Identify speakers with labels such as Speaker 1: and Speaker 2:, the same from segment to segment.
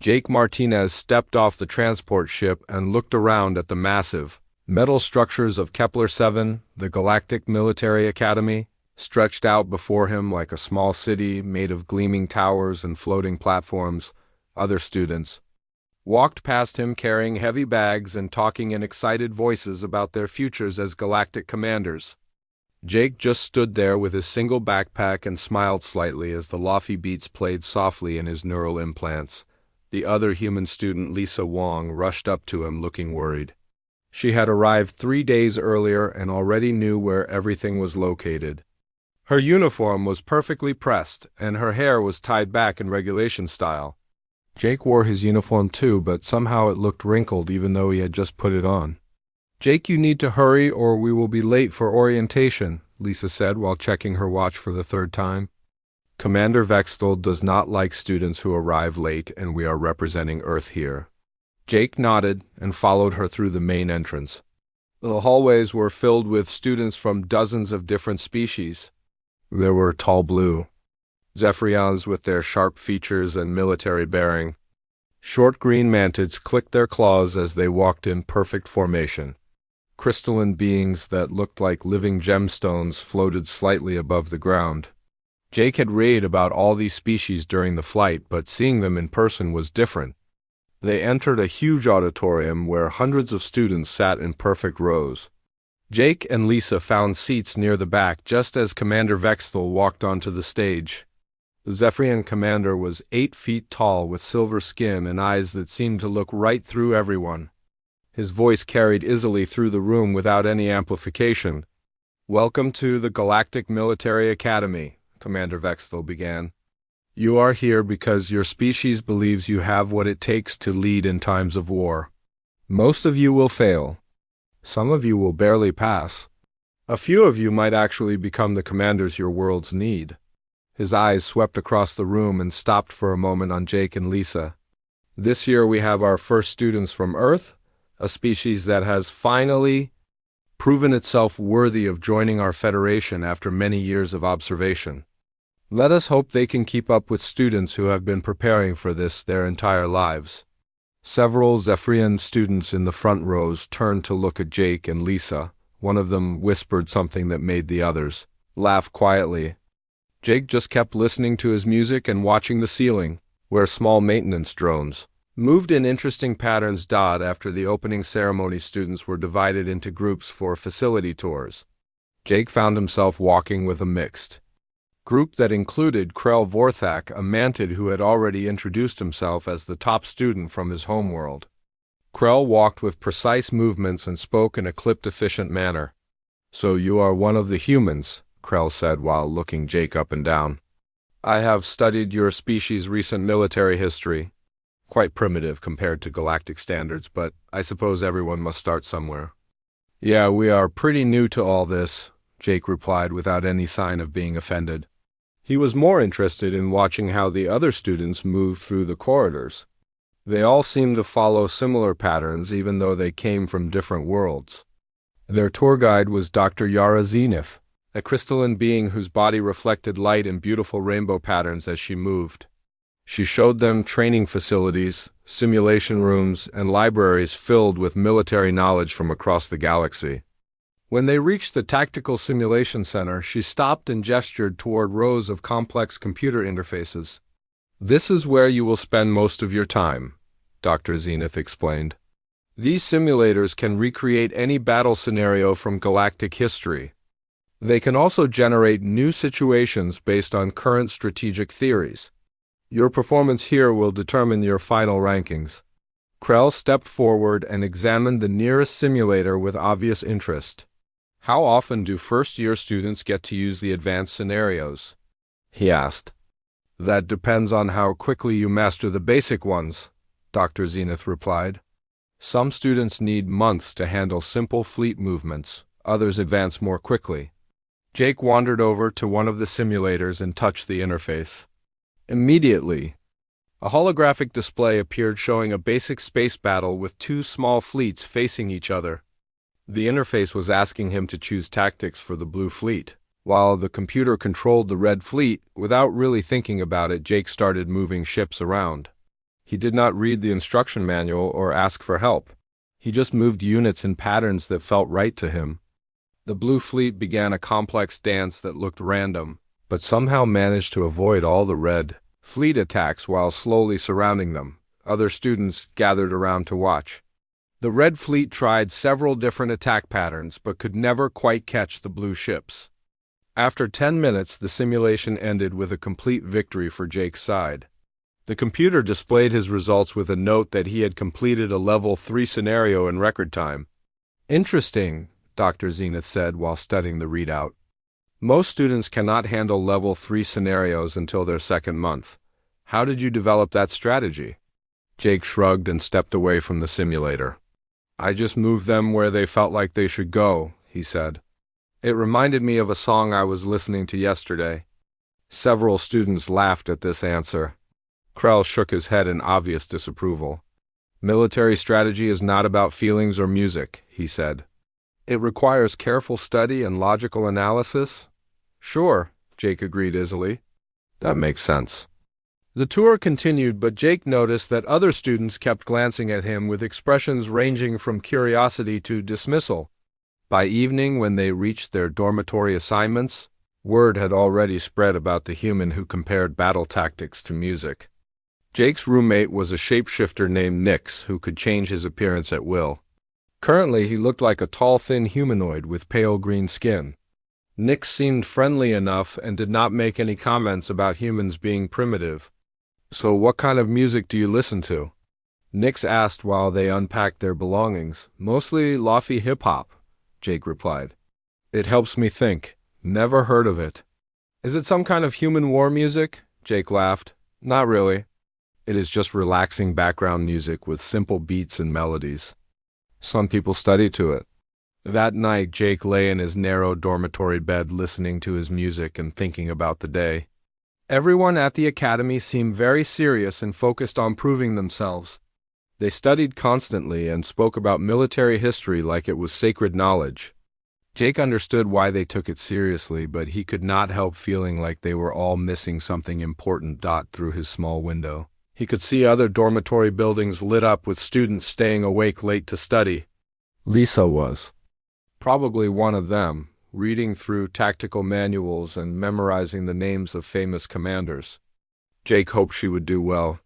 Speaker 1: Jake Martinez stepped off the transport ship and looked around at the massive metal structures of Kepler-7, the Galactic Military Academy, stretched out before him like a small city made of gleaming towers and floating platforms. Other students walked past him carrying heavy bags and talking in excited voices about their futures as galactic commanders. Jake just stood there with his single backpack and smiled slightly as the Lofi beats played softly in his neural implants. The other human student, Lisa Wong, rushed up to him looking worried. She had arrived 3 days earlier and already knew where everything was located. Her uniform was perfectly pressed, and her hair was tied back in regulation style. Jake wore his uniform too, but somehow it looked wrinkled even though he had just put it on. "Jake, you need to hurry or we will be late for orientation," Lisa said while checking her watch for the third time. "Commander Vextel does not like students who arrive late, and we are representing Earth here." Jake nodded and followed her through the main entrance. The hallways were filled with students from dozens of different species. There were tall blue Zephyrians with their sharp features and military bearing. Short green mantids clicked their claws as they walked in perfect formation. Crystalline beings that looked like living gemstones floated slightly above the ground. Jake had read about all these species during the flight, but seeing them in person was different. They entered a huge auditorium where hundreds of students sat in perfect rows. Jake and Lisa found seats near the back just as Commander Vextel walked onto the stage. The Zephyrian commander was 8 feet tall with silver skin and eyes that seemed to look right through everyone. His voice carried easily through the room without any amplification. "Welcome to the Galactic Military Academy," Commander Vextel began. "You are here because your species believes you have what it takes to lead in times of war. Most of you will fail. Some of you will barely pass. A few of you might actually become the commanders your worlds need." His eyes swept across the room and stopped for a moment on Jake and Lisa. "This year we have our first students from Earth, a species that has finally proven itself worthy of joining our Federation after many years of observation. Let us hope they can keep up with students who have been preparing for this their entire lives." Several Zephyrian students in the front rows turned to look at Jake and Lisa. One of them whispered something that made the others laugh quietly. Jake just kept listening to his music and watching the ceiling, where small maintenance drones moved in interesting patterns. After the opening ceremony, students were divided into groups for facility tours. Jake found himself walking with a mixed group that included Krell Vorthak, a mantid who had already introduced himself as the top student from his homeworld. Krell walked with precise movements and spoke in a clipped, efficient manner. "So you are one of the humans," Krell said while looking Jake up and down. "I have studied your species' recent military history. Quite primitive compared to galactic standards, but I suppose everyone must start somewhere." "Yeah, we are pretty new to all this," Jake replied without any sign of being offended. He was more interested in watching how the other students moved through the corridors. They all seemed to follow similar patterns even though they came from different worlds. Their tour guide was Dr. Yara Zenith, a crystalline being whose body reflected light in beautiful rainbow patterns as she moved. She showed them training facilities, simulation rooms, and libraries filled with military knowledge from across the galaxy. When they reached the Tactical Simulation Center, she stopped and gestured toward rows of complex computer interfaces. "This is where you will spend most of your time," Dr. Zenith explained. "These simulators can recreate any battle scenario from galactic history. They can also generate new situations based on current strategic theories. Your performance here will determine your final rankings." Krell stepped forward and examined the nearest simulator with obvious interest. "How often do first-year students get to use the advanced scenarios?" he asked. "That depends on how quickly you master the basic ones," Dr. Zenith replied. "Some students need months to handle simple fleet movements, others advance more quickly." Jake wandered over to one of the simulators and touched the interface. Immediately, a holographic display appeared showing a basic space battle with 2 small fleets facing each other. The interface was asking him to choose tactics for the blue fleet. While the computer controlled the red fleet, without really thinking about it, Jake started moving ships around. He did not read the instruction manual or ask for help. He just moved units in patterns that felt right to him. The Blue Fleet began a complex dance that looked random, but somehow managed to avoid all the Red Fleet attacks while slowly surrounding them. Other students gathered around to watch. The Red Fleet tried several different attack patterns but could never quite catch the blue ships. After 10 minutes, the simulation ended with a complete victory for Jake's side. The computer displayed his results with a note that he had completed a Level 3 scenario in record time. "Interesting," Dr. Zenith said while studying the readout. "Most students cannot handle Level 3 scenarios until their second month. How did you develop that strategy?" Jake shrugged and stepped away from the simulator. "I just moved them where they felt like they should go," he said. "It reminded me of a song I was listening to yesterday." Several students laughed at this answer. Krell shook his head in obvious disapproval. "Military strategy is not about feelings or music," he said. "It requires careful study and logical analysis." "Sure," Jake agreed easily. "That makes sense." The tour continued, but Jake noticed that other students kept glancing at him with expressions ranging from curiosity to dismissal. By evening, when they reached their dormitory assignments, word had already spread about the human who compared battle tactics to music. Jake's roommate was a shapeshifter named Nix who could change his appearance at will. Currently, he looked like a tall, thin humanoid with pale green skin. Nix seemed friendly enough and did not make any comments about humans being primitive. "So what kind of music do you listen to?" Nix asked while they unpacked their belongings. "Mostly Lofi hip-hop," Jake replied. "It helps me think. Never heard of it." "Is it some kind of human war music?" Jake laughed. "Not really. It is just relaxing background music with simple beats and melodies. Some people study to it." That night, Jake lay in his narrow dormitory bed listening to his music and thinking about the day. Everyone at the academy seemed very serious and focused on proving themselves. They studied constantly and spoke about military history like it was sacred knowledge. Jake understood why they took it seriously, but he could not help feeling like they were all missing something important. Through his small window, he could see other dormitory buildings lit up with students staying awake late to study. Lisa was probably one of them, reading through tactical manuals and memorizing the names of famous commanders. Jake hoped she would do well.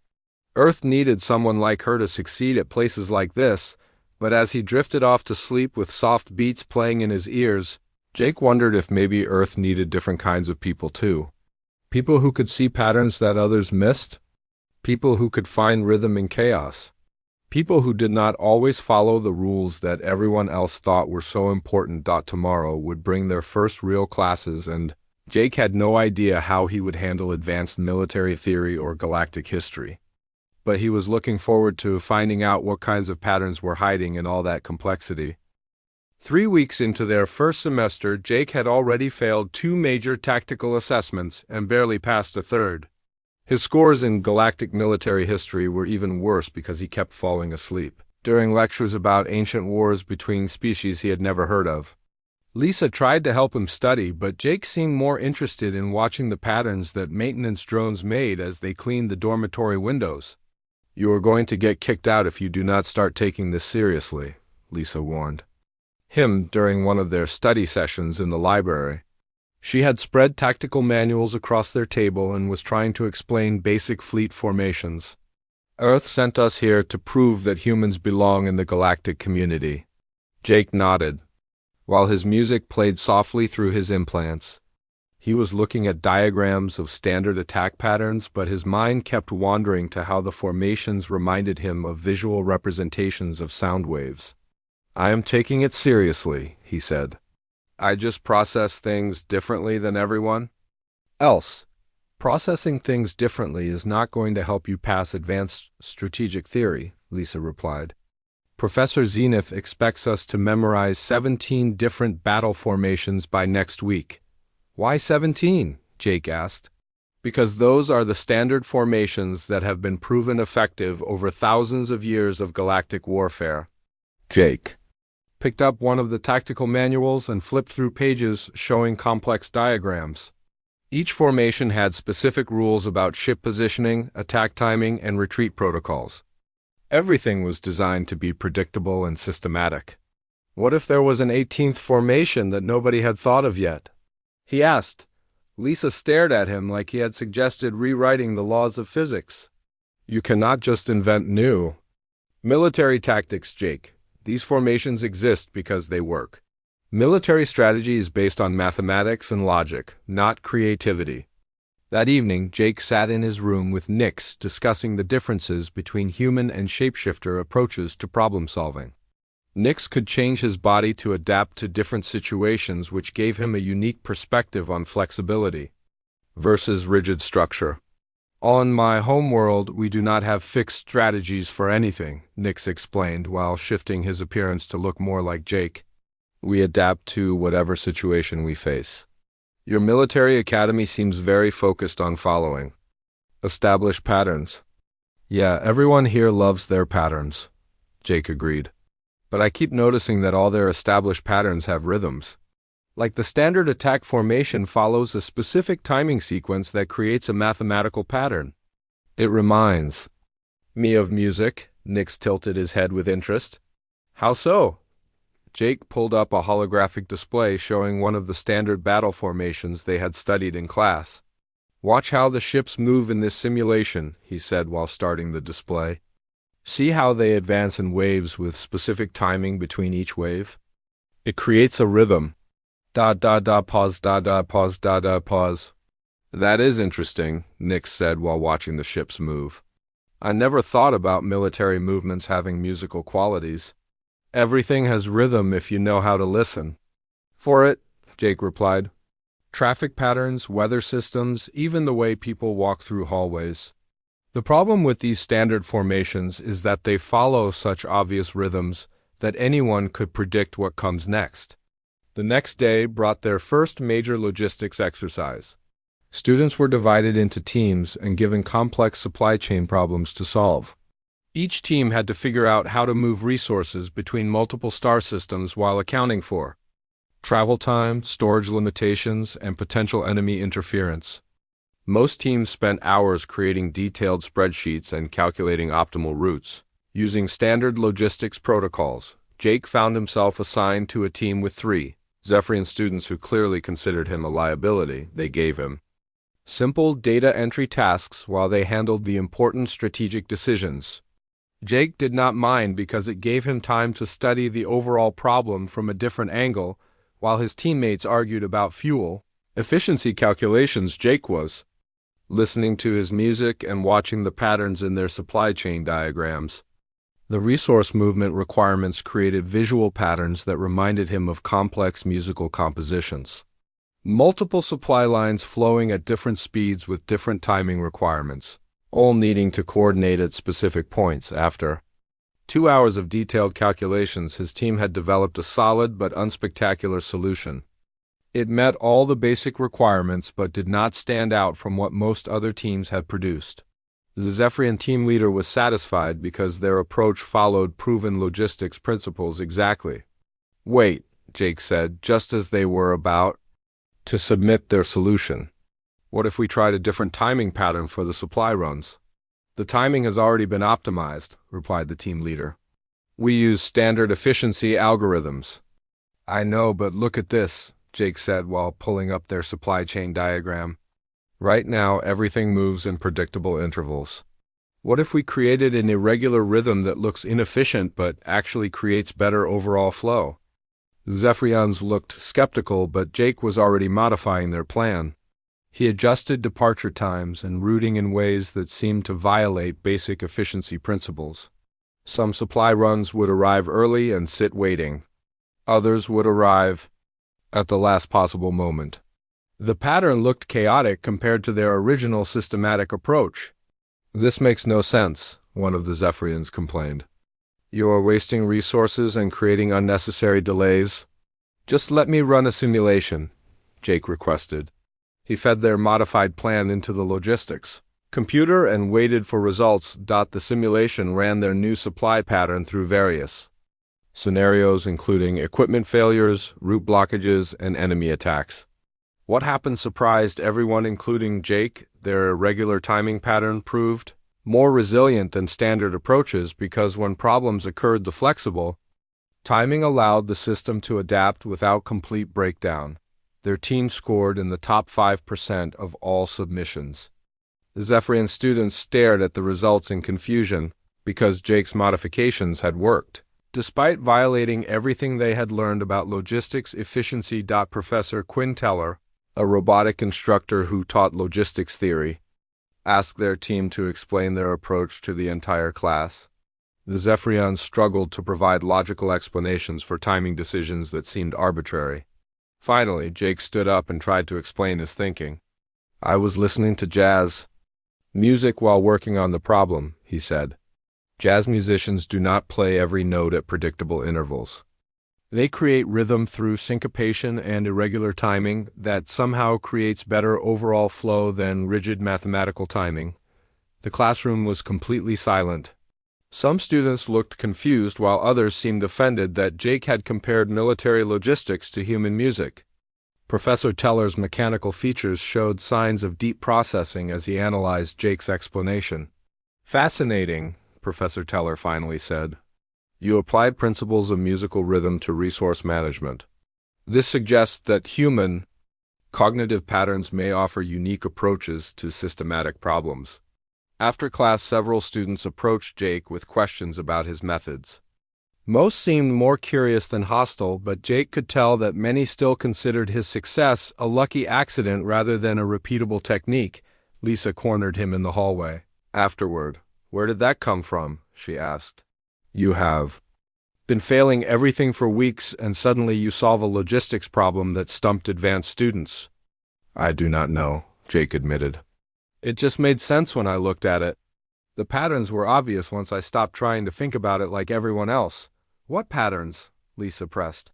Speaker 1: Earth needed someone like her to succeed at places like this, but as he drifted off to sleep with soft beats playing in his ears, Jake wondered if maybe Earth needed different kinds of people too. People who could see patterns that others missed. People who could find rhythm in chaos. People who did not always follow the rules that everyone else thought were so important. Tomorrow would bring their first real classes, and Jake had no idea how he would handle advanced military theory or galactic history. But he was looking forward to finding out what kinds of patterns were hiding in all that complexity. 3 weeks into their first semester, Jake had already failed 2 major tactical assessments and barely passed a third. His scores in galactic military history were even worse because he kept falling asleep during lectures about ancient wars between species he had never heard of. Lisa tried to help him study, but Jake seemed more interested in watching the patterns that maintenance drones made as they cleaned the dormitory windows. "You are going to get kicked out if you do not start taking this seriously," Lisa warned him during one of their study sessions in the library. She had spread tactical manuals across their table and was trying to explain basic fleet formations. "Earth sent us here to prove that humans belong in the galactic community." Jake nodded, while his music played softly through his implants. He was looking at diagrams of standard attack patterns, but his mind kept wandering to how the formations reminded him of visual representations of sound waves. "I am taking it seriously," he said. "I just process things differently than everyone else." "Processing things differently is not going to help you pass advanced strategic theory," Lisa replied. "Professor Zenith expects us to memorize 17 different battle formations by next week." "Why 17?" Jake asked. "Because those are the standard formations that have been proven effective over thousands of years of galactic warfare." Jake picked up one of the tactical manuals and flipped through pages showing complex diagrams. Each formation had specific rules about ship positioning, attack timing, and retreat protocols. Everything was designed to be predictable and systematic. What if there was an 18th formation that nobody had thought of yet? He asked. Lisa stared at him like he had suggested rewriting the laws of physics. You cannot just invent new. Military tactics, Jake. These formations exist because they work. Military strategy is based on mathematics and logic, not creativity. That evening, Jake sat in his room with Nix discussing the differences between human and shapeshifter approaches to problem solving. Nix could change his body to adapt to different situations, which gave him a unique perspective on flexibility versus rigid structure. On my homeworld, we do not have fixed strategies for anything, Nix explained while shifting his appearance to look more like Jake. We adapt to whatever situation we face. Your military academy seems very focused on following established patterns. Yeah, everyone here loves their patterns, Jake agreed. But I keep noticing that all their established patterns have rhythms. Like the standard attack formation follows a specific timing sequence that creates a mathematical pattern. It reminds me of music. Nix tilted his head with interest. How so? Jake pulled up a holographic display showing one of the standard battle formations they had studied in class. Watch how the ships move in this simulation, he said while starting the display. See how they advance in waves with specific timing between each wave? It creates a rhythm. Pause, pause. That is interesting, Nix said while watching the ships move. I never thought about military movements having musical qualities. Everything has rhythm if you know how to listen for it, Jake replied. Traffic patterns, weather systems, even the way people walk through hallways. The problem with these standard formations is that they follow such obvious rhythms that anyone could predict what comes next. The next day brought their first major logistics exercise. Students were divided into teams and given complex supply chain problems to solve. Each team had to figure out how to move resources between multiple star systems while accounting for travel time, storage limitations, and potential enemy interference. Most teams spent hours creating detailed spreadsheets and calculating optimal routes. Using standard logistics protocols, Jake found himself assigned to a team with 3 Zephyrian students who clearly considered him a liability. They gave him simple data entry tasks while they handled the important strategic decisions. Jake did not mind because it gave him time to study the overall problem from a different angle while his teammates argued about fuel efficiency calculations. Jake was listening to his music and watching the patterns in their supply chain diagrams. The resource movement requirements created visual patterns that reminded him of complex musical compositions. Multiple supply lines flowing at different speeds with different timing requirements, all needing to coordinate at specific points. After 2 hours of detailed calculations, his team had developed a solid but unspectacular solution. It met all the basic requirements but did not stand out from what most other teams had produced. The Zephyrian team leader was satisfied because their approach followed proven logistics principles exactly. Wait, Jake said, just as they were about to submit their solution. What if we tried a different timing pattern for the supply runs? The timing has already been optimized, replied the team leader. We use standard efficiency algorithms. I know, but look at this, Jake said while pulling up their supply chain diagram. Right now, everything moves in predictable intervals. What if we created an irregular rhythm that looks inefficient but actually creates better overall flow? The Zephyrians looked skeptical, but Jake was already modifying their plan. He adjusted departure times and routing in ways that seemed to violate basic efficiency principles. Some supply runs would arrive early and sit waiting. Others would arrive at the last possible moment. The pattern looked chaotic compared to their original systematic approach. This makes no sense, one of the Zephyrians complained. You are wasting resources and creating unnecessary delays. Just let me run a simulation, Jake requested. He fed their modified plan into the logistics computer and waited for results. The simulation ran their new supply pattern through various scenarios including equipment failures, route blockages, and enemy attacks. What happened surprised everyone, including Jake. Their irregular timing pattern proved more resilient than standard approaches because when problems occurred, the flexible timing allowed the system to adapt without complete breakdown. Their team scored in the top 5% of all submissions. The Zephyrian students stared at the results in confusion because Jake's modifications had worked. Despite violating everything they had learned about logistics efficiency. Professor Quinn Teller, a robotic instructor who taught logistics theory, asked their team to explain their approach to the entire class. The Zephyrians struggled to provide logical explanations for timing decisions that seemed arbitrary. Finally, Jake stood up and tried to explain his thinking. "I was listening to jazz music while working on the problem," he said. "Jazz musicians do not play every note at predictable intervals. They create rhythm through syncopation and irregular timing that somehow creates better overall flow than rigid mathematical timing." The classroom was completely silent. Some students looked confused while others seemed offended that Jake had compared military logistics to human music. Professor Teller's mechanical features showed signs of deep processing as he analyzed Jake's explanation. "Fascinating," Professor Teller finally said. "You applied principles of musical rhythm to resource management. This suggests that human cognitive patterns may offer unique approaches to systematic problems." After class, several students approached Jake with questions about his methods. Most seemed more curious than hostile, but Jake could tell that many still considered his success a lucky accident rather than a repeatable technique. Lisa cornered him in the hallway. Afterward, "Where did that come from?" she asked. "You have been failing everything for weeks, and suddenly you solve a logistics problem that stumped advanced students." "I do not know," Jake admitted. "It just made sense when I looked at it. The patterns were obvious once I stopped trying to think about it like everyone else." "What patterns?" Lisa pressed.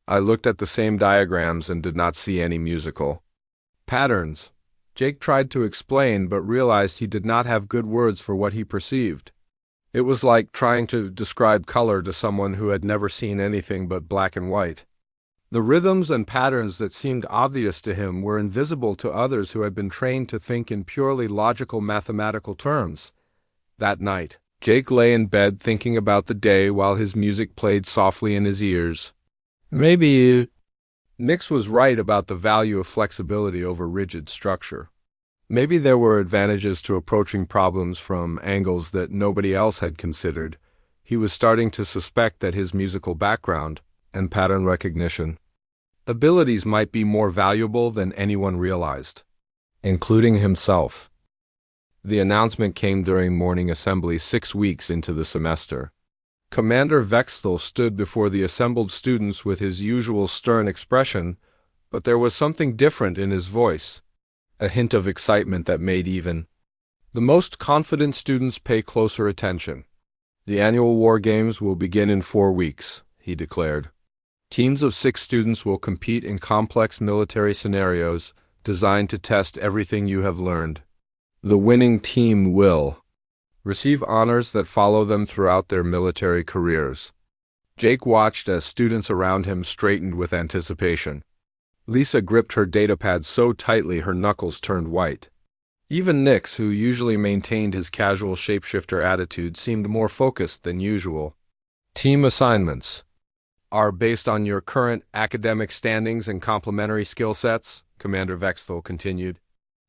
Speaker 1: "I looked at the same diagrams and did not see any musical patterns." Jake tried to explain but realized he did not have good words for what he perceived. It was like trying to describe color to someone who had never seen anything but black and white. The rhythms and patterns that seemed obvious to him were invisible to others who had been trained to think in purely logical mathematical terms. That night, Jake lay in bed thinking about the day while his music played softly in his ears. Maybe Nix was right about the value of flexibility over rigid structure. Maybe there were advantages to approaching problems from angles that nobody else had considered. He was starting to suspect that his musical background and pattern recognition abilities might be more valuable than anyone realized, including himself. The announcement came during morning assembly 6 weeks into the semester. Commander Vexthal stood before the assembled students with his usual stern expression, but there was something different in his voice. A hint of excitement that made even the most confident students pay closer attention. "The annual war games will begin in 4 weeks, he declared. "Teams of 6 students will compete in complex military scenarios designed to test everything you have learned. The winning team will receive honors that follow them throughout their military careers." Jake watched as students around him straightened with anticipation. Lisa gripped her datapad so tightly her knuckles turned white. Even Nix, who usually maintained his casual shapeshifter attitude, seemed more focused than usual. "Team assignments are based on your current academic standings and complementary skill sets," Commander Vexthal continued.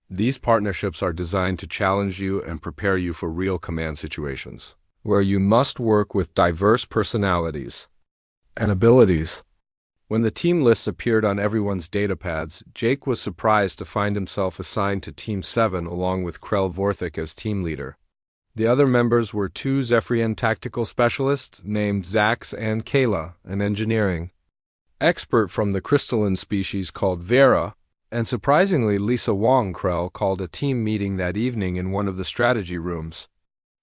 Speaker 1: "These partnerships are designed to challenge you and prepare you for real command situations, where you must work with diverse personalities and abilities." When the team lists appeared on everyone's datapads, Jake was surprised to find himself assigned to Team 7 along with Krell Vorthik as team leader. The other members were 2 Zephyrian tactical specialists named Zax and Kayla, an engineering expert from the crystalline species called Vera, and surprisingly Lisa Wong. Krell called a team meeting that evening in one of the strategy rooms.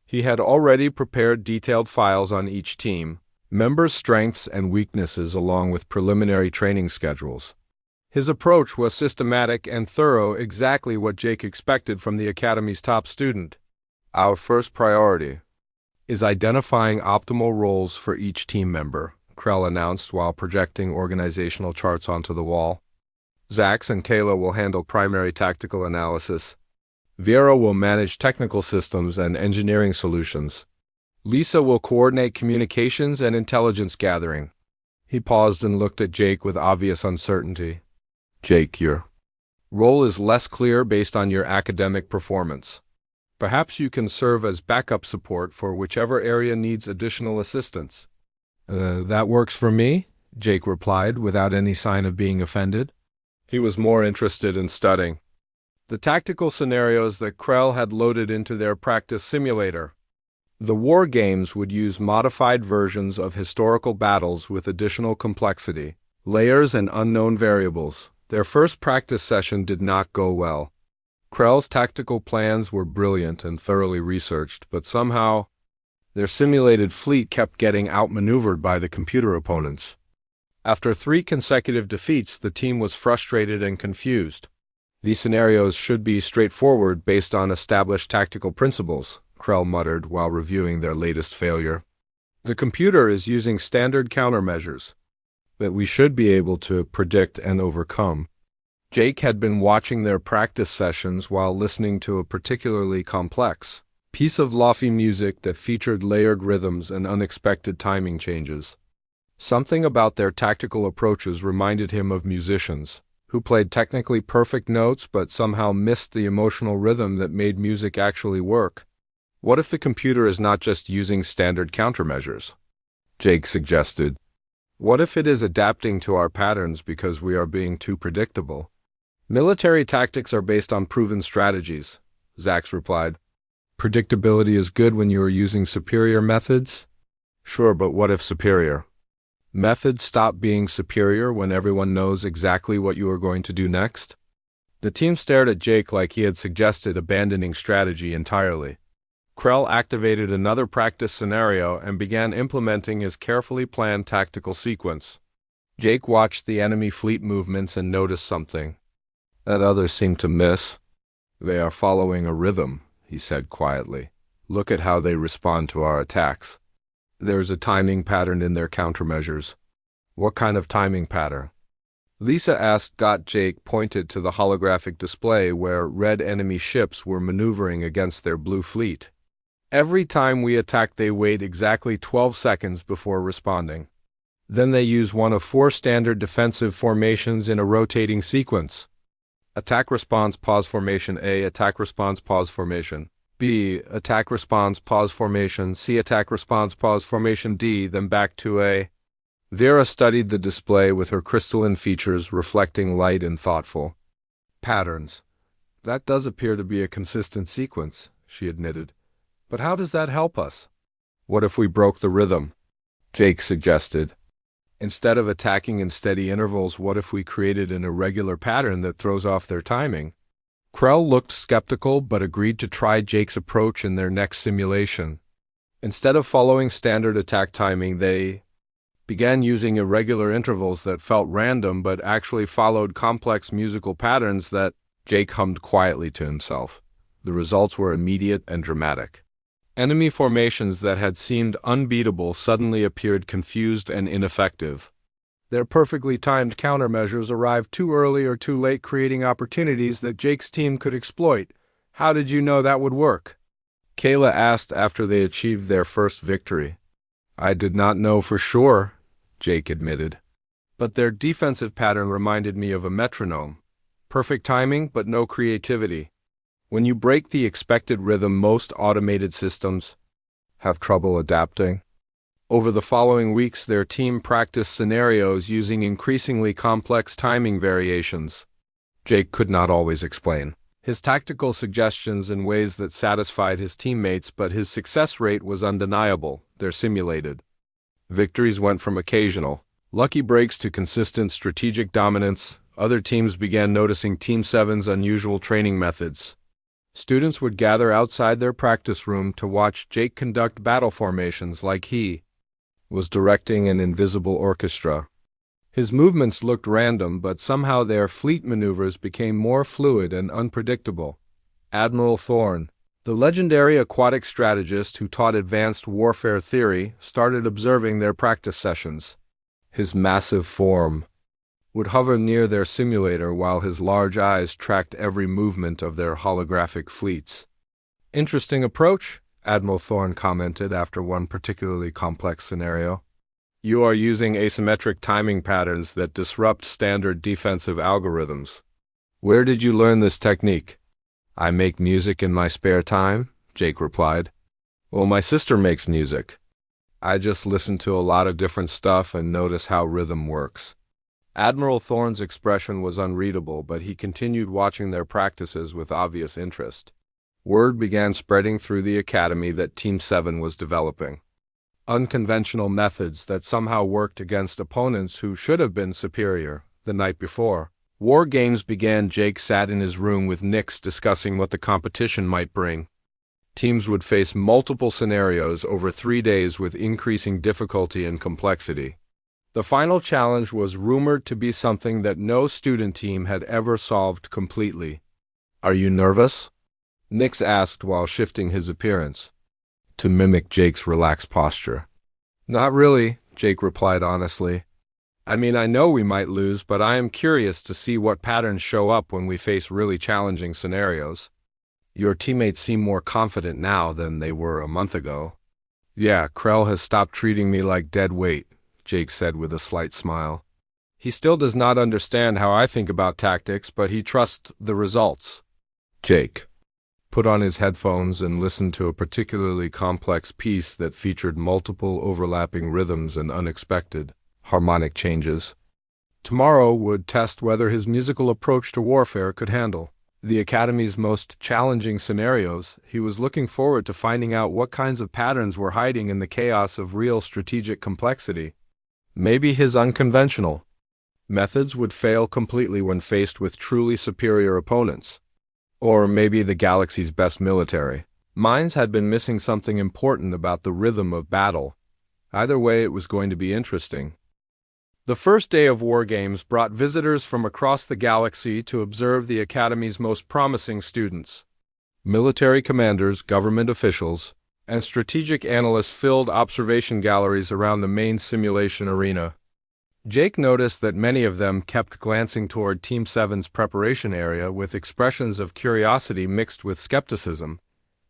Speaker 1: He had already prepared detailed files on each team, members' strengths and weaknesses along with preliminary training schedules. His approach was systematic and thorough, exactly what Jake expected from the Academy's top student. "Our first priority is identifying optimal roles for each team member," Krell announced while projecting organizational charts onto the wall. Zax and Kayla will handle primary tactical analysis. Vera will manage technical systems and engineering solutions. Lisa will coordinate communications and intelligence gathering. He paused and looked at Jake with obvious uncertainty. Jake, your role is less clear based on your academic performance. Perhaps you can serve as backup support for whichever area needs additional assistance. That works for me, Jake replied without any sign of being offended. He was more interested in studying the tactical scenarios that Krell had loaded into their practice simulator. The war games would use modified versions of historical battles with additional complexity, layers, and unknown variables. Their first practice session did not go well. Krell's tactical plans were brilliant and thoroughly researched, but somehow their simulated fleet kept getting outmaneuvered by the computer opponents. After 3 consecutive defeats, the team was frustrated and confused. These scenarios should be straightforward based on established tactical principles, Krell muttered while reviewing their latest failure. The computer is using standard countermeasures that we should be able to predict and overcome. Jake had been watching their practice sessions while listening to a particularly complex piece of Lofi music that featured layered rhythms and unexpected timing changes. Something about their tactical approaches reminded him of musicians who played technically perfect notes but somehow missed the emotional rhythm that made music actually work. What if the computer is not just using standard countermeasures? Jake suggested. What if it is adapting to our patterns because we are being too predictable? Military tactics are based on proven strategies, Zax replied. Predictability is good when you are using superior methods? Sure, but what if superior methods stop being superior when everyone knows exactly what you are going to do next? The team stared at Jake like he had suggested abandoning strategy entirely. Krell activated another practice scenario and began implementing his carefully planned tactical sequence. Jake watched the enemy fleet movements and noticed something that others seemed to miss. They are following a rhythm, he said quietly. Look at how they respond to our attacks. There's a timing pattern in their countermeasures. What kind of timing pattern? Lisa asked. Jake pointed to the holographic display where red enemy ships were maneuvering against their blue fleet. Every time we attacked, they wait exactly 12 seconds before responding. Then they use one of 4 standard defensive formations in a rotating sequence. Attack response pause formation A, attack response pause formation B, attack response pause formation C, attack response pause formation D, then back to A. Vera studied the display with her crystalline features reflecting light and thoughtful patterns. That does appear to be a consistent sequence, she admitted. But how does that help us? What if we broke the rhythm? Jake suggested. Instead of attacking in steady intervals, what if we created an irregular pattern that throws off their timing? Krell looked skeptical but agreed to try Jake's approach in their next simulation. Instead of following standard attack timing, they began using irregular intervals that felt random but actually followed complex musical patterns that Jake hummed quietly to himself. The results were immediate and dramatic. Enemy formations that had seemed unbeatable suddenly appeared confused and ineffective. Their perfectly timed countermeasures arrived too early or too late, creating opportunities that Jake's team could exploit. How did you know that would work? Kayla asked after they achieved their first victory. I did not know for sure, Jake admitted. But their defensive pattern reminded me of a metronome. Perfect timing, but no creativity. When you break the expected rhythm, most automated systems have trouble adapting. Over the following weeks, their team practiced scenarios using increasingly complex timing variations. Jake could not always explain his tactical suggestions in ways that satisfied his teammates, but his success rate was undeniable. Their simulated victories went from occasional lucky breaks to consistent strategic dominance. Other teams began noticing Team 7's unusual training methods. Students would gather outside their practice room to watch Jake conduct battle formations like he was directing an invisible orchestra. His movements looked random, but somehow their fleet maneuvers became more fluid and unpredictable. Admiral Thorne, the legendary aquatic strategist who taught advanced warfare theory, started observing their practice sessions. His massive form would hover near their simulator while his large eyes tracked every movement of their holographic fleets. "Interesting approach," Admiral Thorne commented after one particularly complex scenario. "You are using asymmetric timing patterns that disrupt standard defensive algorithms. Where did you learn this technique?" "I make music in my spare time," Jake replied. "Well, my sister makes music. I just listen to a lot of different stuff and notice how rhythm works." Admiral Thorne's expression was unreadable, but he continued watching their practices with obvious interest. Word began spreading through the academy that Team 7 was developing unconventional methods that somehow worked against opponents who should have been superior. The night before war games began, Jake sat in his room with Nix discussing what the competition might bring. Teams would face multiple scenarios over 3 days with increasing difficulty and complexity. The final challenge was rumored to be something that no student team had ever solved completely. "Are you nervous?" Nix asked while shifting his appearance to mimic Jake's relaxed posture. "Not really," Jake replied honestly. "I mean, I know we might lose, but I am curious to see what patterns show up when we face really challenging scenarios." "Your teammates seem more confident now than they were a month ago." "Yeah, Krell has stopped treating me like dead weight," Jake said with a slight smile. "He still does not understand how I think about tactics, but he trusts the results." Jake put on his headphones and listened to a particularly complex piece that featured multiple overlapping rhythms and unexpected harmonic changes. Tomorrow would test whether his musical approach to warfare could handle the Academy's most challenging scenarios. He was looking forward to finding out what kinds of patterns were hiding in the chaos of real strategic complexity. Maybe his unconventional methods would fail completely when faced with truly superior opponents. Or maybe the galaxy's best military minds had been missing something important about the rhythm of battle. Either way, it was going to be interesting. The first day of War Games brought visitors from across the galaxy to observe the Academy's most promising students. Military commanders, government officials, and strategic analysts filled observation galleries around the main simulation arena. Jake noticed that many of them kept glancing toward Team 7's preparation area with expressions of curiosity mixed with skepticism.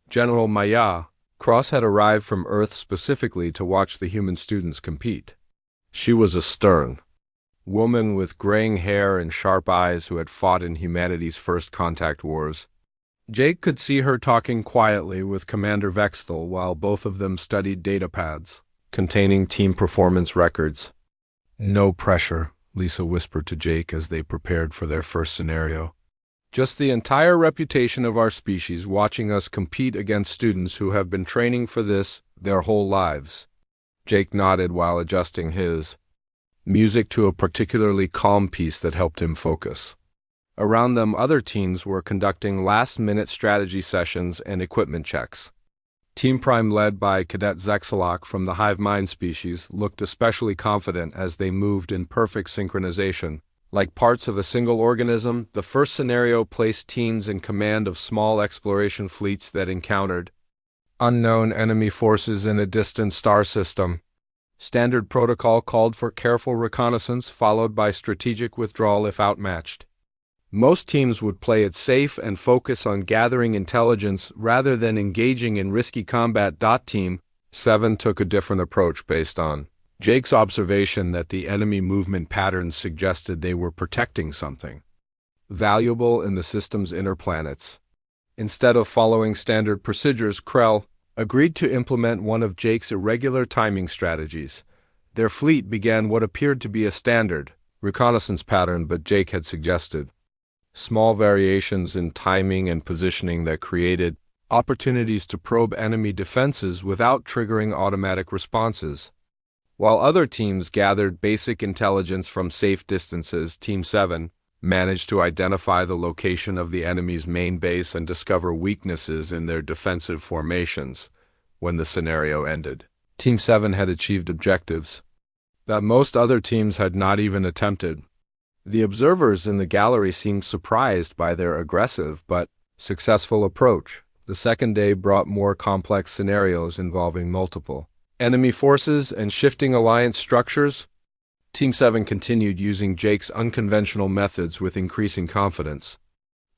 Speaker 1: General Maya Cross had arrived from Earth specifically to watch the human students compete. She was a stern woman with graying hair and sharp eyes who had fought in humanity's first contact wars. Jake could see her talking quietly with Commander Vexthal while both of them studied datapads containing team performance records. "No pressure," Lisa whispered to Jake as they prepared for their first scenario. "Just the entire reputation of our species watching us compete against students who have been training for this their whole lives." Jake nodded while adjusting his music to a particularly calm piece that helped him focus. Around them, other teams were conducting last-minute strategy sessions and equipment checks. Team Prime, led by Cadet Zexalok from the Hive Mind species, looked especially confident as they moved in perfect synchronization. Like parts of a single organism, the first scenario placed teams in command of small exploration fleets that encountered unknown enemy forces in a distant star system. Standard protocol called for careful reconnaissance followed by strategic withdrawal if outmatched. Most teams would play it safe and focus on gathering intelligence rather than engaging in risky combat. Team 7 took a different approach based on Jake's observation that the enemy movement patterns suggested they were protecting something valuable in the system's inner planets. Instead of following standard procedures, Krell agreed to implement one of Jake's irregular timing strategies. Their fleet began what appeared to be a standard reconnaissance pattern, but Jake had suggested small variations in timing and positioning that created opportunities to probe enemy defenses without triggering automatic responses. While other teams gathered basic intelligence from safe distances, Team 7 managed to identify the location of the enemy's main base and discover weaknesses in their defensive formations. When the scenario ended, Team 7 had achieved objectives that most other teams had not even attempted. The observers in the gallery seemed surprised by their aggressive but successful approach. The second day brought more complex scenarios involving multiple enemy forces and shifting alliance structures. Team 7 continued using Jake's unconventional methods with increasing confidence.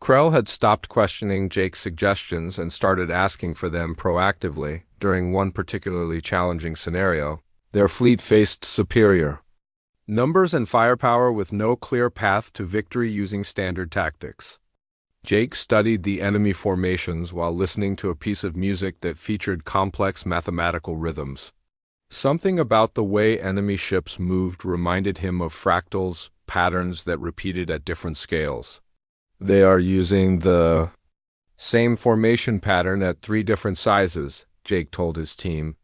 Speaker 1: Krell had stopped questioning Jake's suggestions and started asking for them proactively. During one particularly challenging scenario, their fleet faced superior numbers and firepower with no clear path to victory using standard tactics. Jake studied the enemy formations while listening to a piece of music that featured complex mathematical rhythms. Something about the way enemy ships moved reminded him of fractals, patterns that repeated at different scales. They are using the same formation pattern at 3 different sizes, Jake told his team.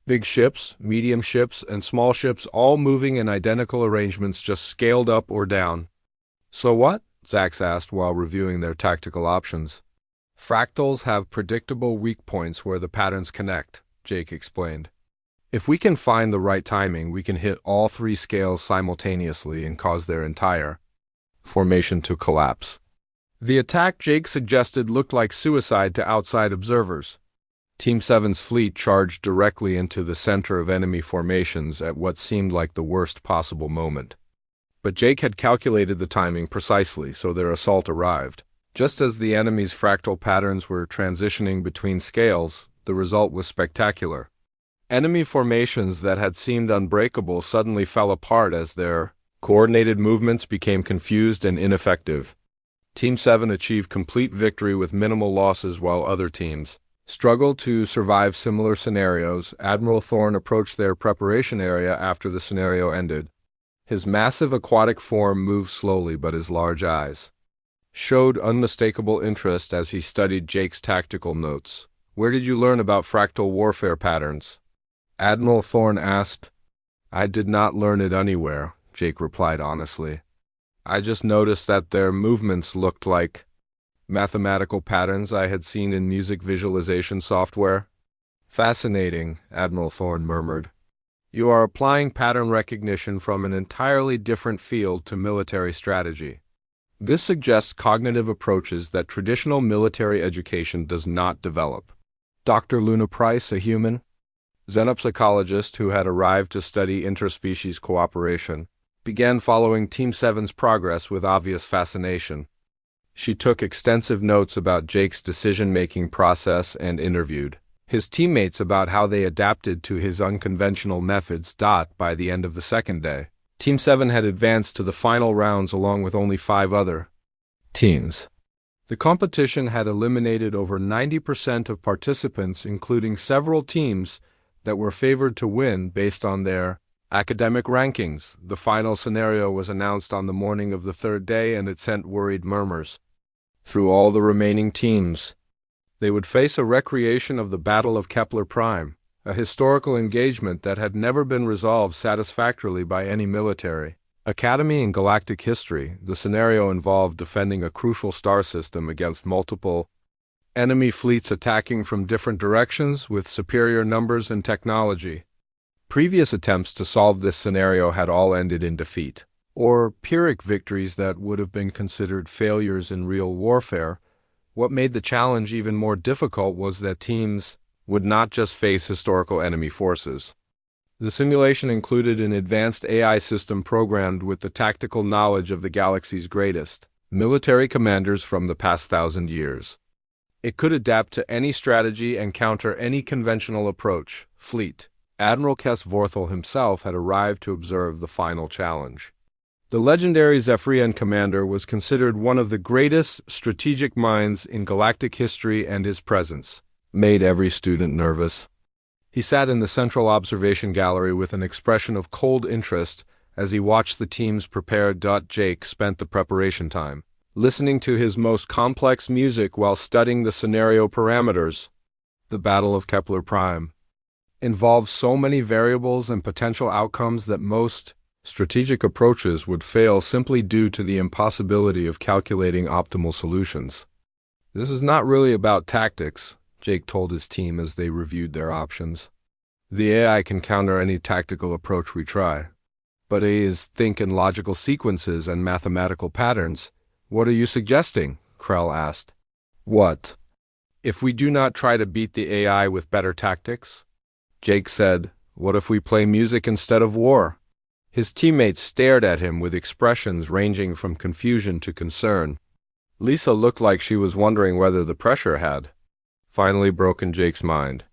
Speaker 1: Big ships, medium ships, and small ships all moving in identical arrangements just scaled up or down. So what? Zax asked while reviewing their tactical options. Fractals have predictable weak points where the patterns connect, Jake explained. If we can find the right timing, we can hit all 3 scales simultaneously and cause their entire formation to collapse. The attack Jake suggested looked like suicide to outside observers. Team 7's fleet charged directly into the center of enemy formations at what seemed like the worst possible moment. But Jake had calculated the timing precisely, so their assault arrived. Just as the enemy's fractal patterns were transitioning between scales, the result was spectacular. Enemy formations that had seemed unbreakable suddenly fell apart as their coordinated movements became confused and ineffective. Team 7 achieved complete victory with minimal losses while other teams struggled to survive similar scenarios. Admiral Thorne approached their preparation area after the scenario ended. His massive aquatic form moved slowly, but his large eyes showed unmistakable interest as he studied Jake's tactical notes. "Where did you learn about fractal warfare patterns?" Admiral Thorne asked. "I did not learn it anywhere," Jake replied honestly. "I just noticed that their movements looked like mathematical patterns I had seen in music visualization software." "Fascinating," Admiral Thorne murmured. "You are applying pattern recognition from an entirely different field to military strategy. This suggests cognitive approaches that traditional military education does not develop." Dr. Luna Price, a human xenopsychologist who had arrived to study interspecies cooperation, began following Team 7's progress with obvious fascination. She took extensive notes about Jake's decision-making process and interviewed his teammates about how they adapted to his unconventional methods. By the end of the second day, Team 7 had advanced to the final rounds along with only 5 other teams. The competition had eliminated over 90% of participants, including several teams that were favored to win based on their academic rankings. The final scenario was announced on the morning of the 3rd day, and it sent worried murmurs through all the remaining teams. They would face a recreation of the Battle of Kepler Prime, a historical engagement that had never been resolved satisfactorily by any military academy in galactic history. The scenario involved defending a crucial star system against multiple enemy fleets attacking from different directions with superior numbers and technology. Previous attempts to solve this scenario had all ended in defeat, or Pyrrhic victories that would have been considered failures in real warfare. What made the challenge even more difficult was that teams would not just face historical enemy forces. The simulation included an advanced AI system programmed with the tactical knowledge of the galaxy's greatest military commanders from the past 1,000 years. It could adapt to any strategy and counter any conventional approach. Fleet Admiral Kes Vorthel himself had arrived to observe the final challenge. The legendary Zephyrian commander was considered one of the greatest strategic minds in galactic history, and his presence made every student nervous. He sat in the central observation gallery with an expression of cold interest as he watched the teams prepare. Jake spent the preparation time listening to his most complex music while studying the scenario parameters. The Battle of Kepler Prime involved so many variables and potential outcomes that most strategic approaches would fail simply due to the impossibility of calculating optimal solutions. "This is not really about tactics," Jake told his team as they reviewed their options. "The AI can counter any tactical approach we try, but it is think in logical sequences and mathematical patterns." "What are you suggesting?" Krell asked. "What if we do not try to beat the AI with better tactics?" Jake said. "What if we play music instead of war?" His teammates stared at him with expressions ranging from confusion to concern. Lisa looked like she was wondering whether the pressure had finally broken Jake's mind.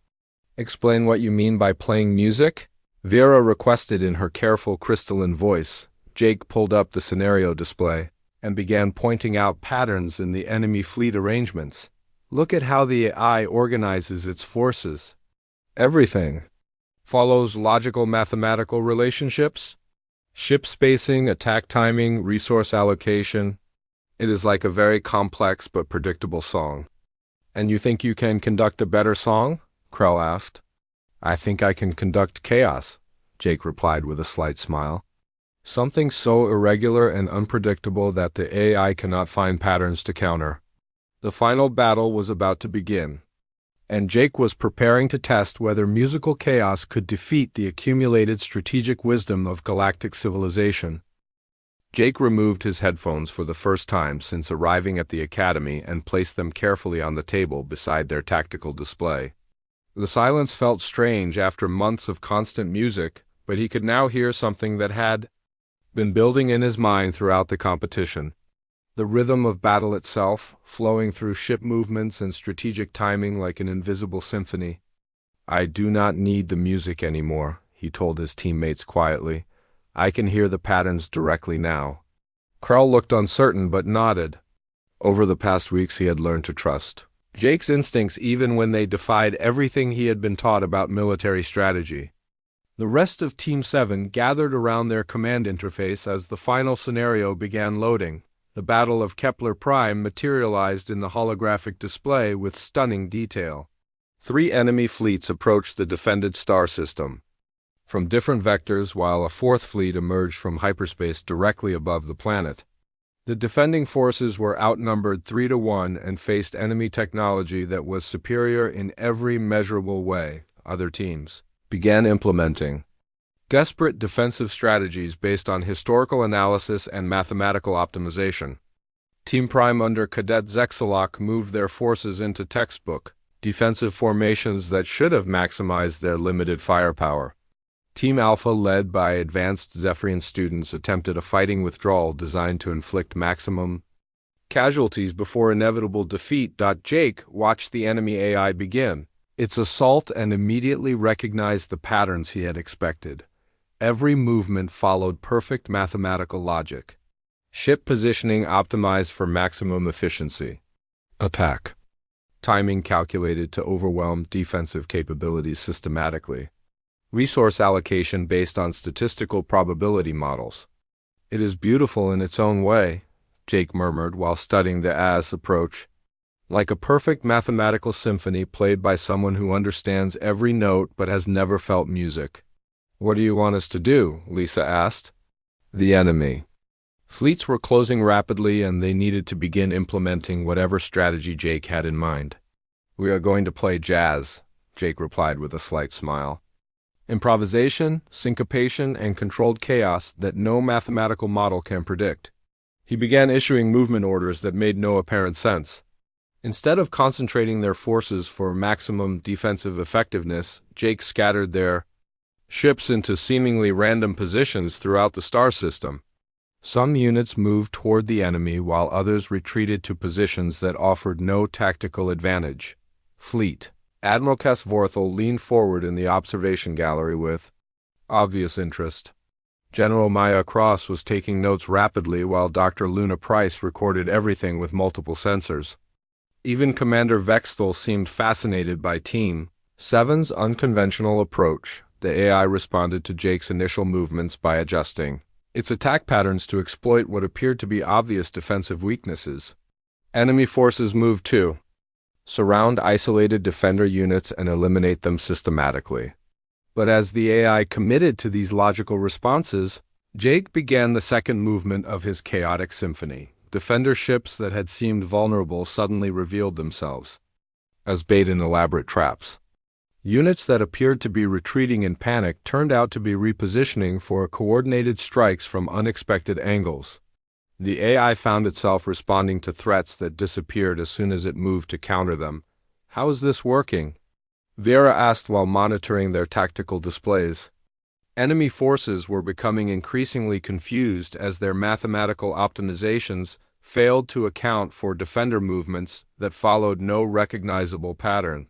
Speaker 1: "Explain what you mean by playing music?" Vera requested in her careful crystalline voice. Jake pulled up the scenario display and began pointing out patterns in the enemy fleet arrangements. "Look at how the AI organizes its forces. Everything follows logical mathematical relationships. Ship spacing, attack timing, resource allocation. It is like a very complex but predictable song." "And you think you can conduct a better song?" Krell asked. "I think I can conduct chaos," Jake replied with a slight smile. "Something so irregular and unpredictable that the AI cannot find patterns to counter." The final battle was about to begin, and Jake was preparing to test whether musical chaos could defeat the accumulated strategic wisdom of galactic civilization. Jake removed his headphones for the first time since arriving at the academy and placed them carefully on the table beside their tactical display. The silence felt strange after months of constant music, but he could now hear something that had been building in his mind throughout the competition. The rhythm of battle itself, flowing through ship movements and strategic timing like an invisible symphony. "I do not need the music anymore," he told his teammates quietly. "I can hear the patterns directly now." Krell looked uncertain but nodded. Over the past weeks he had learned to trust Jake's instincts even when they defied everything he had been taught about military strategy. The rest of Team 7 gathered around their command interface as the final scenario began loading. The Battle of Kepler Prime materialized in the holographic display with stunning detail. 3 enemy fleets approached the defended star system from different vectors, while a 4th fleet emerged from hyperspace directly above the planet. The defending forces were outnumbered 3-1 and faced enemy technology that was superior in every measurable way. Other teams began implementing desperate defensive strategies based on historical analysis and mathematical optimization. Team Prime under Cadet Zexalok moved their forces into textbook defensive formations that should have maximized their limited firepower. Team Alpha, led by advanced Zephyrian students, attempted a fighting withdrawal designed to inflict maximum casualties before inevitable defeat. Jake watched the enemy AI begin its assault and immediately recognized the patterns he had expected. Every movement followed perfect mathematical logic. Ship positioning optimized for maximum efficiency. Attack timing calculated to overwhelm defensive capabilities systematically. Resource allocation based on statistical probability models. "It is beautiful in its own way," Jake murmured while studying the AS approach. "Like a perfect mathematical symphony played by someone who understands every note but has never felt music." "What do you want us to do?" Lisa asked. The enemy fleets were closing rapidly and they needed to begin implementing whatever strategy Jake had in mind. "We are going to play jazz," Jake replied with a slight smile. "Improvisation, syncopation, and controlled chaos that no mathematical model can predict." He began issuing movement orders that made no apparent sense. Instead of concentrating their forces for maximum defensive effectiveness, Jake scattered their ships into seemingly random positions throughout the star system. Some units moved toward the enemy while others retreated to positions that offered no tactical advantage. Fleet Admiral Kes Vorthel leaned forward in the observation gallery with obvious interest. General Maya Cross was taking notes rapidly while Dr. Luna Price recorded everything with multiple sensors. Even Commander Vextel seemed fascinated by Team 7's unconventional approach. The AI responded to Jake's initial movements by adjusting its attack patterns to exploit what appeared to be obvious defensive weaknesses. Enemy forces moved too. Surround isolated defender units and eliminate them systematically. But as the AI committed to these logical responses, Jake began the second movement of his chaotic symphony. Defender ships that had seemed vulnerable suddenly revealed themselves as bait in elaborate traps. Units that appeared to be retreating in panic turned out to be repositioning for coordinated strikes from unexpected angles. The AI found itself responding to threats that disappeared as soon as it moved to counter them. "How is this working?" Vera asked while monitoring their tactical displays. Enemy forces were becoming increasingly confused as their mathematical optimizations failed to account for defender movements that followed no recognizable pattern.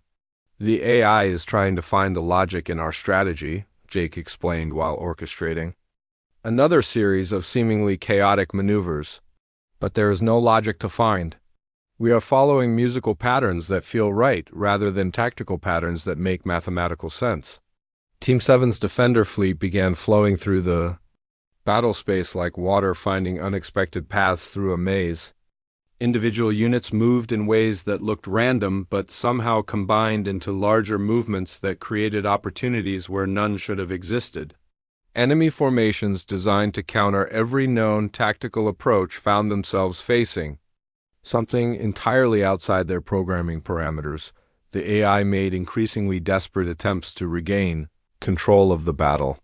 Speaker 1: "The AI is trying to find the logic in our strategy," Jake explained while orchestrating another series of seemingly chaotic maneuvers. "But there is no logic to find. We are following musical patterns that feel right rather than tactical patterns that make mathematical sense." Team 7's defender fleet began flowing through the battle space like water finding unexpected paths through a maze. Individual units moved in ways that looked random but somehow combined into larger movements that created opportunities where none should have existed. Enemy formations designed to counter every known tactical approach found themselves facing something entirely outside their programming parameters. The AI made increasingly desperate attempts to regain control of the battle.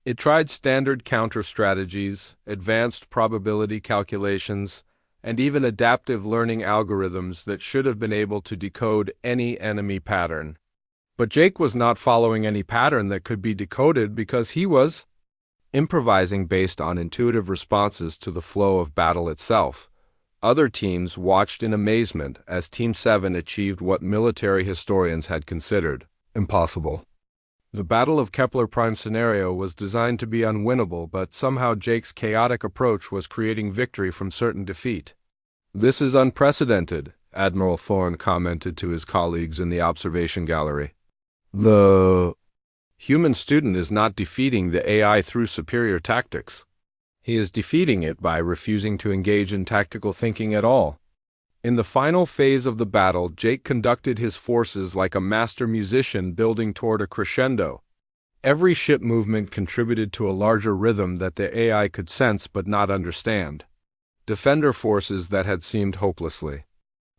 Speaker 1: It tried standard counter strategies, advanced probability calculations, and even adaptive learning algorithms that should have been able to decode any enemy pattern. But Jake was not following any pattern that could be decoded because he was improvising based on intuitive responses to the flow of battle itself. Other teams watched in amazement as Team 7 achieved what military historians had considered impossible. The Battle of Kepler Prime scenario was designed to be unwinnable, but somehow Jake's chaotic approach was creating victory from certain defeat. "This is unprecedented," Admiral Thorne commented to his colleagues in the observation gallery. "The human student is not defeating the AI through superior tactics. He is defeating it by refusing to engage in tactical thinking at all." In the final phase of the battle, Jake conducted his forces like a master musician building toward a crescendo. Every ship movement contributed to a larger rhythm that the AI could sense but not understand. Defender forces that had seemed hopelessly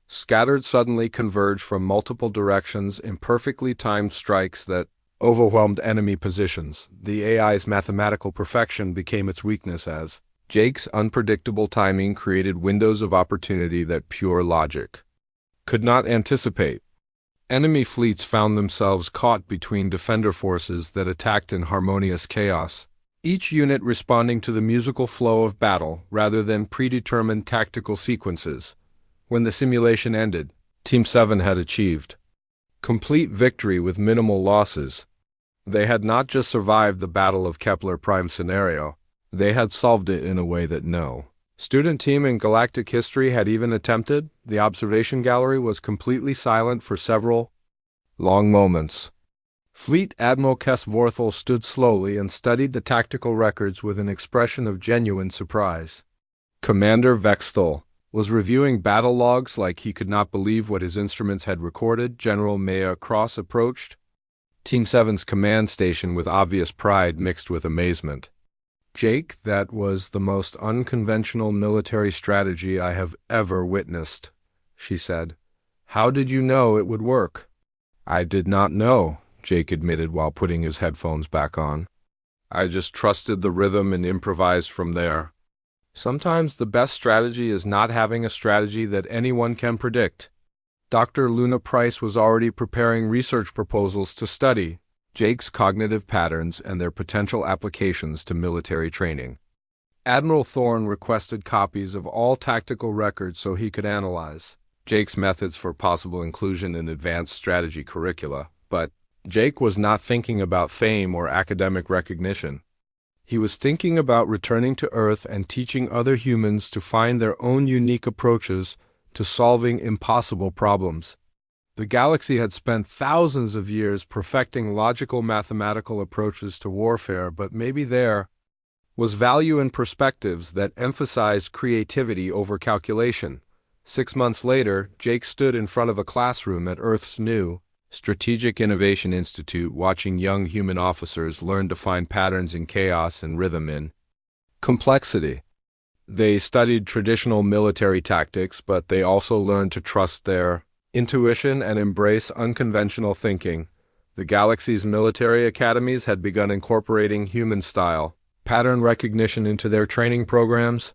Speaker 1: scattered suddenly converged from multiple directions in perfectly timed strikes that overwhelmed enemy positions. The AI's mathematical perfection became its weakness as Jake's unpredictable timing created windows of opportunity that pure logic could not anticipate. Enemy fleets found themselves caught between defender forces that attacked in harmonious chaos, each unit responding to the musical flow of battle rather than predetermined tactical sequences. When the simulation ended, Team 7 had achieved complete victory with minimal losses. They had not just survived the Battle of Kepler Prime scenario, they had solved it in a way that no student team in galactic history had even attempted. The observation gallery was completely silent for several long moments. Fleet Admiral Kess Vorthel stood slowly and studied the tactical records with an expression of genuine surprise. Commander Vexthal was reviewing battle logs like he could not believe what his instruments had recorded. General Maya Cross approached Team 7's command station with obvious pride mixed with amazement. "Jake, that was the most unconventional military strategy I have ever witnessed," she said. "How did you know it would work?" "I did not know," Jake admitted while putting his headphones back on. "I just trusted the rhythm and improvised from there." Sometimes the best strategy is not having a strategy that anyone can predict. Dr. Luna Price was already preparing research proposals to study Jake's cognitive patterns and their potential applications to military training. Admiral Thorne requested copies of all tactical records so he could analyze Jake's methods for possible inclusion in advanced strategy curricula, but Jake was not thinking about fame or academic recognition. He was thinking about returning to Earth and teaching other humans to find their own unique approaches to solving impossible problems. The galaxy had spent thousands of years perfecting logical mathematical approaches to warfare, but maybe there was value in perspectives that emphasized creativity over calculation. 6 months later, Jake stood in front of a classroom at Earth's new Strategic Innovation Institute, watching young human officers learn to find patterns in chaos and rhythm in complexity. They studied traditional military tactics, but they also learned to trust their intuition and embrace unconventional thinking. The galaxy's military academies had begun incorporating human-style pattern recognition into their training programs.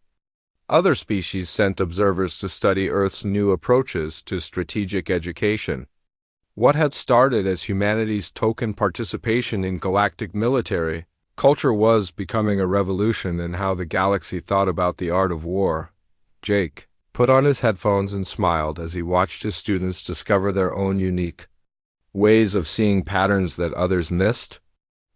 Speaker 1: Other species sent observers to study Earth's new approaches to strategic education. What had started as humanity's token participation in galactic military Culture was becoming a revolution in how the galaxy thought about the art of war. Jake put on his headphones and smiled as he watched his students discover their own unique ways of seeing patterns that others missed.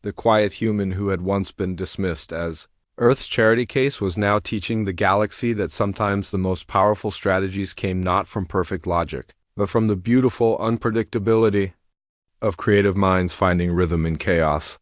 Speaker 1: The quiet human who had once been dismissed as Earth's charity case was now teaching the galaxy that sometimes the most powerful strategies came not from perfect logic, but from the beautiful unpredictability of creative minds finding rhythm in chaos.